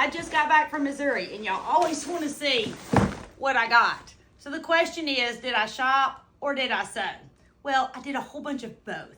I just got back from Missouri, and y'all always want to see what I got. So the question is, did I shop or did I sew? Well, I did a whole bunch of both.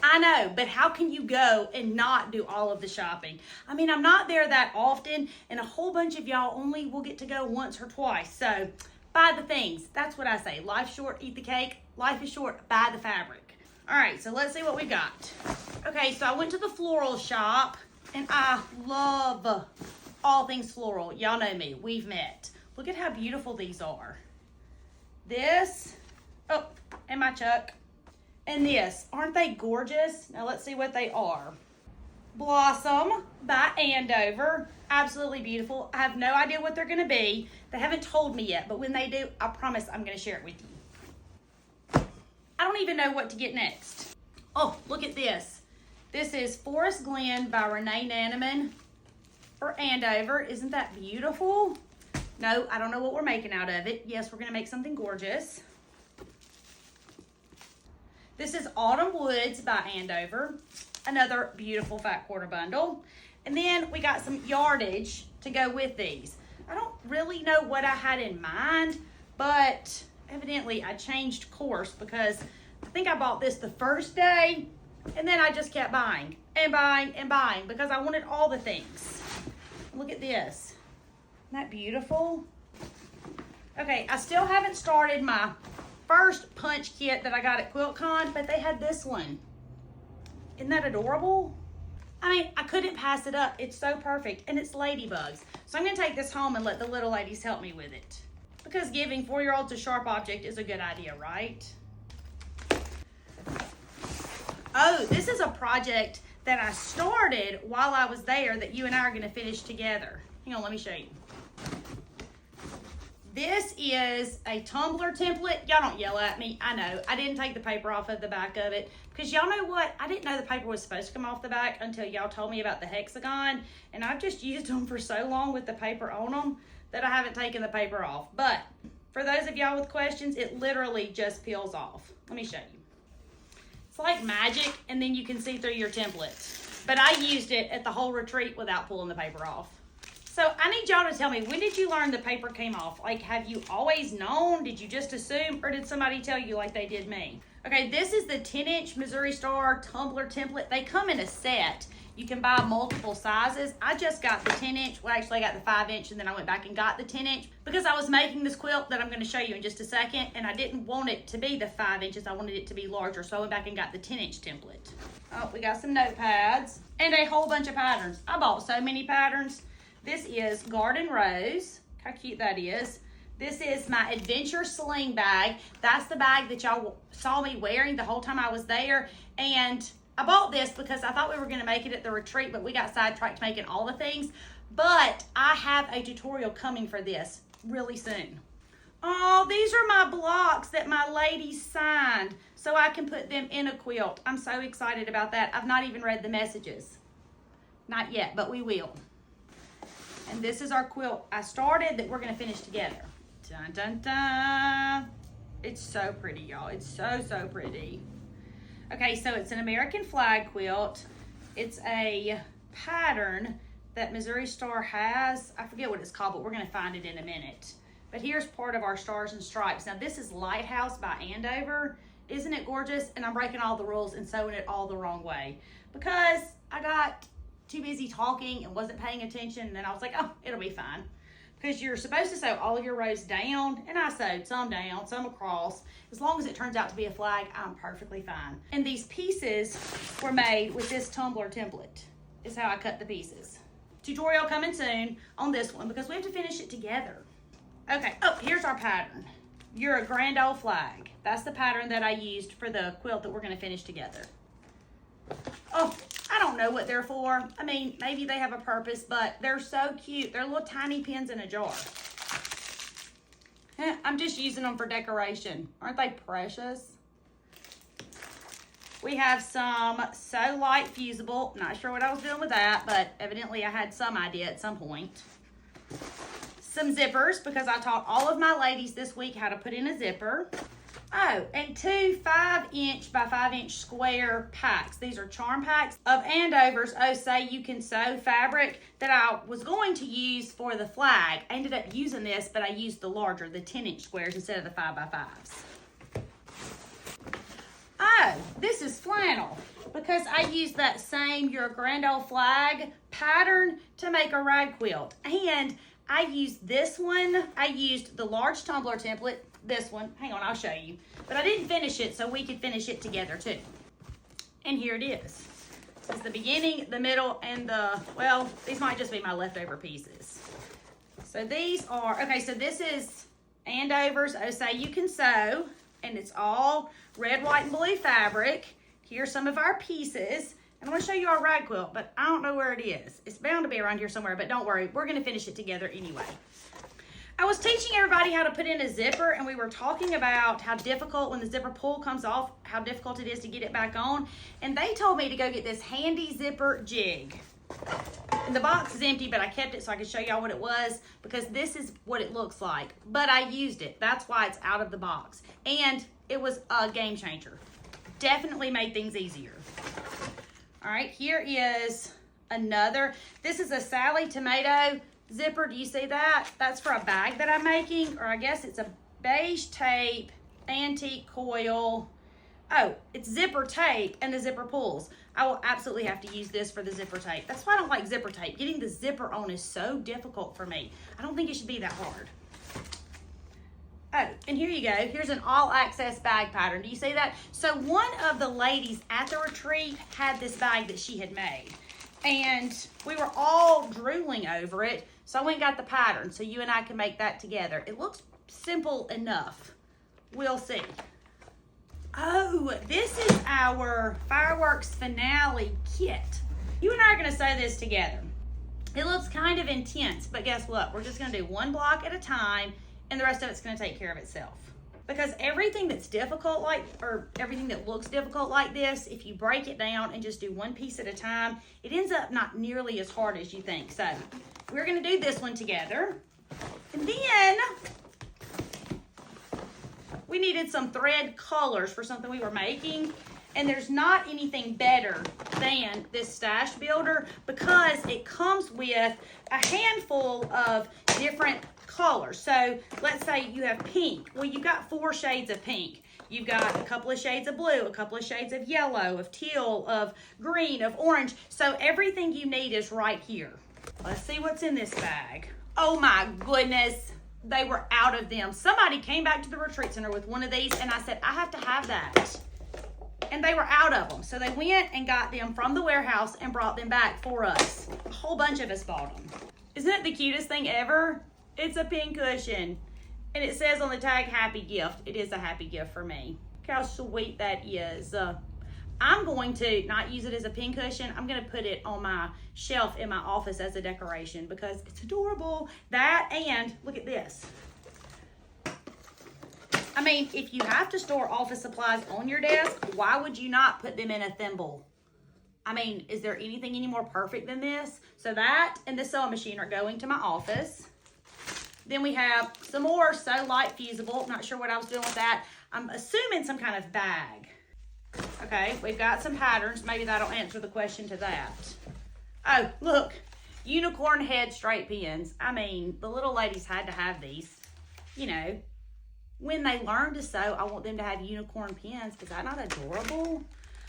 I know, but how can you go and not do all of the shopping? I mean, I'm not there that often, and a whole bunch of y'all only will get to go once or twice. So buy the things. That's what I say. Life's short, eat the cake. Life is short, buy the fabric. All right, so let's see what we got. Okay, so I went to the floral shop, and I love all things floral. Y'all know me. We've met. Look at how beautiful these are. This, oh, and my Chuck. And this, aren't they gorgeous? Now let's see what they are. Blossom by Andover, absolutely beautiful. I have no idea what they're gonna be. They haven't told me yet, but when they do, I promise I'm gonna share it with you. I don't even know what to get next. Oh, look at this. This is Forest Glen by Renee Nanneman for Andover. Isn't that beautiful? No, I don't know what we're making out of it. Yes, we're gonna make something gorgeous. This is Autumn Woods by Andover, another beautiful fat quarter bundle. And then we got some yardage to go with these. I don't really know what I had in mind, but evidently I changed course because I think I bought this the first day and then I just kept buying and buying and buying because I wanted all the things. Look at this. Isn't that beautiful? Okay, I still haven't started my first punch kit that I got at QuiltCon, but they had this one. Isn't that adorable? I mean, I couldn't pass it up. It's so perfect, and it's ladybugs. So I'm gonna take this home and let the little ladies help me with it. Because giving 4-year-olds a sharp object is a good idea, right? Oh, this is a project that I started while I was there that you and I are gonna finish together. Hang on, let me show you. This is a tumbler template. Y'all don't yell at me. I know. I didn't take the paper off of the back of it because y'all know what? I didn't know the paper was supposed to come off the back until y'all told me about the hexagon. And I've just used them for so long with the paper on them that I haven't taken the paper off. But for those of y'all with questions, it literally just peels off. Let me show you. It's like magic, and then you can see through your template. But I used it at the whole retreat without pulling the paper off. So I need y'all to tell me, when did you learn the paper came off? Like, have you always known? Did you just assume? Or did somebody tell you like they did me? Okay, this is the 10-inch Missouri Star tumbler template. They come in a set. You can buy multiple sizes. I just got the 10-inch. Well, actually, I got the 5-inch, and then I went back and got the 10-inch because I was making this quilt that I'm going to show you in just a second, and I didn't want it to be the 5 inches. I wanted it to be larger, so I went back and got the 10-inch template. Oh, we got some notepads and a whole bunch of patterns. I bought so many patterns. This is Garden Rose. How cute that is. This is my Adventure Sling bag. That's the bag that y'all saw me wearing the whole time I was there. And I bought this because I thought we were going to make it at the retreat, but we got sidetracked making all the things. But I have a tutorial coming for this really soon. Oh, these are my blocks that my ladies signed so I can put them in a quilt. I'm so excited about that. I've not even read the messages. Not yet, but we will. And this is our quilt I started that we're going to finish together. Dun, dun, dun. It's so pretty, y'all. It's so, so pretty. Okay, so it's an American flag quilt. It's a pattern that Missouri Star has. I forget what it's called, but we're going to find it in a minute. But here's part of our Stars and Stripes. Now, this is Lighthouse by Andover. Isn't it gorgeous? And I'm breaking all the rules and sewing it all the wrong way because I got too busy talking and wasn't paying attention, and then I was like, oh, it'll be fine. Because you're supposed to sew all of your rows down, and I sewed some down, some across. As long as it turns out to be a flag, I'm perfectly fine. And these pieces were made with this tumbler template. Is how I cut the pieces. Tutorial coming soon on this one because we have to finish it together. Okay, oh, here's our pattern. You're a grand old flag. That's the pattern that I used for the quilt that we're gonna finish together. Oh, I don't know what they're for. I mean, maybe they have a purpose, but they're so cute. They're little tiny pins in a jar. I'm just using them for decoration. Aren't they precious? We have some So Light Fusible. Not sure what I was doing with that, but evidently I had some idea at some point. Some zippers, because I taught all of my ladies this week how to put in a zipper. Oh, and two 5-inch by 5-inch square packs. These are charm packs of Andover's Oh Say You Can Sew fabric that I was going to use for the flag. I ended up using this, but I used the larger, the 10-inch squares instead of the 5x5s. Oh, this is flannel because I used that same Your Grand Old Flag pattern to make a rag quilt. And I used this one. I used the large tumbler template. This one, hang on, I'll show you. But I didn't finish it so we could finish it together too. And here it is. This is the beginning, the middle, and the, well, these might just be my leftover pieces. So these are, okay, so this is Andover's Oh Say You Can Sew, and it's all red, white, and blue fabric. Here's some of our pieces. And I'm gonna show you our rag quilt, but I don't know where it is. It's bound to be around here somewhere, but don't worry, we're gonna finish it together anyway. I was teaching everybody how to put in a zipper, and we were talking about how difficult when the zipper pull comes off, how difficult it is to get it back on. And they told me to go get this handy zipper jig. And the box is empty, but I kept it so I could show y'all what it was, because this is what it looks like. But I used it. That's why it's out of the box. And it was a game changer. Definitely made things easier. All right, here is another. This is a Sally Tomato zipper. Do you see that? That's for a bag that I'm making, or I guess it's a beige tape, antique coil. Oh, it's zipper tape and the zipper pulls. I will absolutely have to use this for the zipper tape. That's why I don't like zipper tape. Getting the zipper on is so difficult for me. I don't think it should be that hard. Oh, and here you go. Here's an all-access bag pattern. Do you see that? So one of the ladies at the retreat had this bag that she had made. And we were all drooling over it. So I went and got the pattern so you and I can make that together. It looks simple enough. We'll see. Oh, this is our fireworks finale kit. You and I are going to sew this together. It looks kind of intense, but guess what? We're just going to do one block at a time, and the rest of it's going to take care of itself. Because everything that's difficult or everything that looks difficult like this, if you break it down and just do one piece at a time, it ends up not nearly as hard as you think. So we're going to do this one together. And then we needed some thread colors for something we were making. And there's not anything better than this stash builder because it comes with a handful of different colors. So let's say you have pink. Well, you've got 4 shades of pink. You've got a couple of shades of blue, a couple of shades of yellow, of teal, of green, of orange. So everything you need is right here. Let's see what's in this bag. Oh my goodness. They were out of them. Somebody came back to the retreat center with one of these and I said, I have to have that. And they were out of them. So they went and got them from the warehouse and brought them back for us. A whole bunch of us bought them. Isn't it the cutest thing ever? It's a pin cushion. And it says on the tag, happy gift. It is a happy gift for me. Look how sweet that is. I'm going to not use it as a pin cushion. I'm going to put it on my shelf in my office as a decoration because it's adorable. That, and look at this. I mean, if you have to store office supplies on your desk, why would you not put them in a thimble? I mean, is there anything any more perfect than this? So that and the sewing machine are going to my office. Then we have some more Sew Light Fusible. Not sure what I was doing with that. I'm assuming some kind of bag. Okay, we've got some patterns. Maybe that'll answer the question to that. Oh, look. Unicorn head straight pins. I mean, the little ladies had to have these. You know, when they learn to sew, I want them to have unicorn pins. Is that not adorable?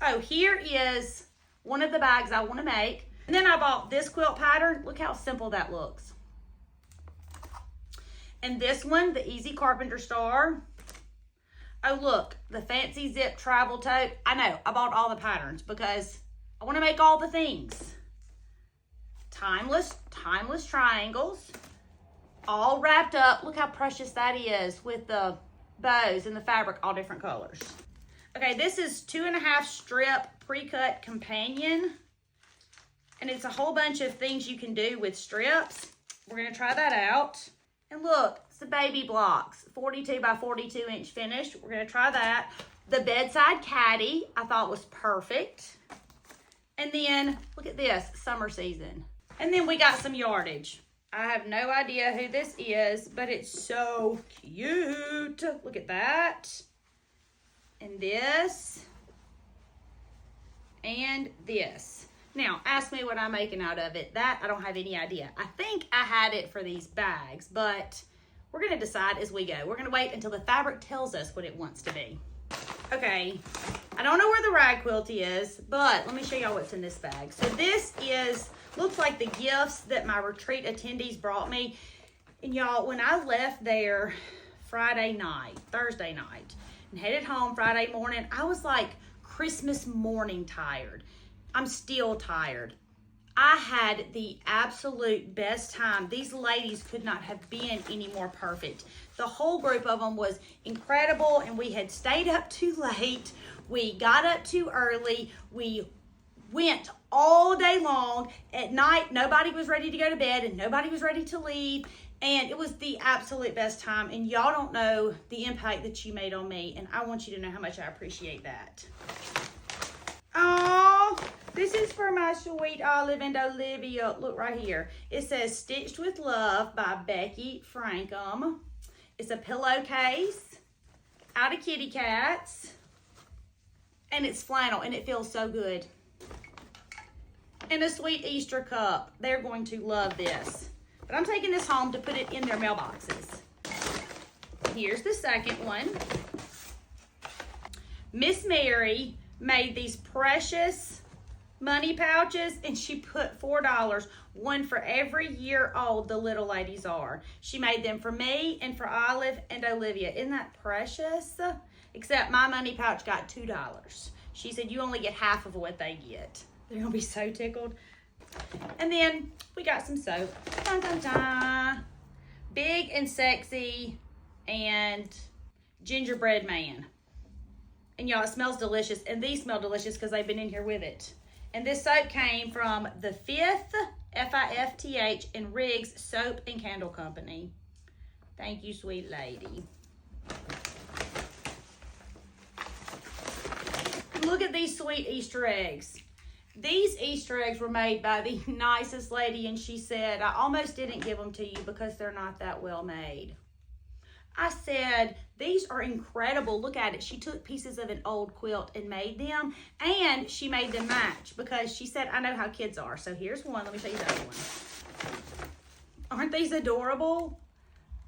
Oh, here is one of the bags I want to make. And then I bought this quilt pattern. Look how simple that looks. And this one, the Easy Carpenter Star. Oh, look, the Fancy Zip Travel Tote. I know, I bought all the patterns because I want to make all the things. Timeless triangles. All wrapped up. Look how precious that is with the bows and the fabric, all different colors. Okay, this is 2.5 strip pre-cut companion. And it's a whole bunch of things you can do with strips. We're going to try that out. And look, it's the baby blocks, 42 by 42 inch finish. We're going to try that. The bedside caddy I thought was perfect. And then look at this, summer season. And then we got some yardage. I have no idea who this is, but it's so cute. Look at that. and this, and this. Now, ask me what I'm making out of it. That, I don't have any idea. I think I had it for these bags, but we're gonna decide as we go. We're gonna wait until the fabric tells us what it wants to be. Okay, I don't know where the rag quilty is, but let me show y'all what's in this bag. So this looks like the gifts that my retreat attendees brought me. And y'all, when I left there Thursday night, and headed home Friday morning, I was like Christmas morning tired. I'm still tired. I had the absolute best time. These ladies could not have been any more perfect. The whole group of them was incredible, and we had stayed up too late. We got up too early. We went all day long. At night, nobody was ready to go to bed, and nobody was ready to leave. And it was the absolute best time. And y'all don't know the impact that you made on me, and I want you to know how much I appreciate that. Oh, this is for my sweet Olive and Olivia. Look right here. It says Stitched with Love by Becky Frankham. It's a pillowcase out of kitty cats. And it's flannel, and it feels so good. And a sweet Easter cup. They're going to love this. But I'm taking this home to put it in their mailboxes. Here's the second one. Miss Mary made these precious money pouches, and she put $4, one for every year old the little ladies are. She made them for me and for Olive and Olivia. Isn't that precious? Except my money pouch got $2. She said you only get half of what they get. They're gonna be so tickled. And then we got some soap. Dun, dun, dun. Big and Sexy and Gingerbread Man. And y'all, it smells delicious. And these smell delicious because they've been in here with it. And this soap came from the Fifth, F-I-F-T-H, and Riggs Soap and Candle Company. Thank you, sweet lady. Look at these sweet Easter eggs. These Easter eggs were made by the nicest lady, and she said, I almost didn't give them to you because they're not that well made. I said, these are incredible. Look at it. She took pieces of an old quilt and made them, and she made them match because she said, I know how kids are. So here's one. Let me show you the other one. Aren't these adorable?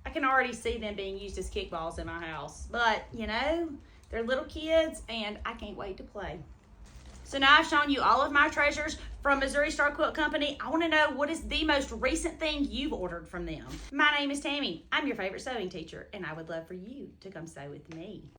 I can already see them being used as kickballs in my house, but you know, they're little kids, and I can't wait to play. So now I've shown you all of my treasures from Missouri Star Quilt Company. I want to know, what is the most recent thing you've ordered from them? My name is Tammy. I'm your favorite sewing teacher, and I would love for you to come sew with me.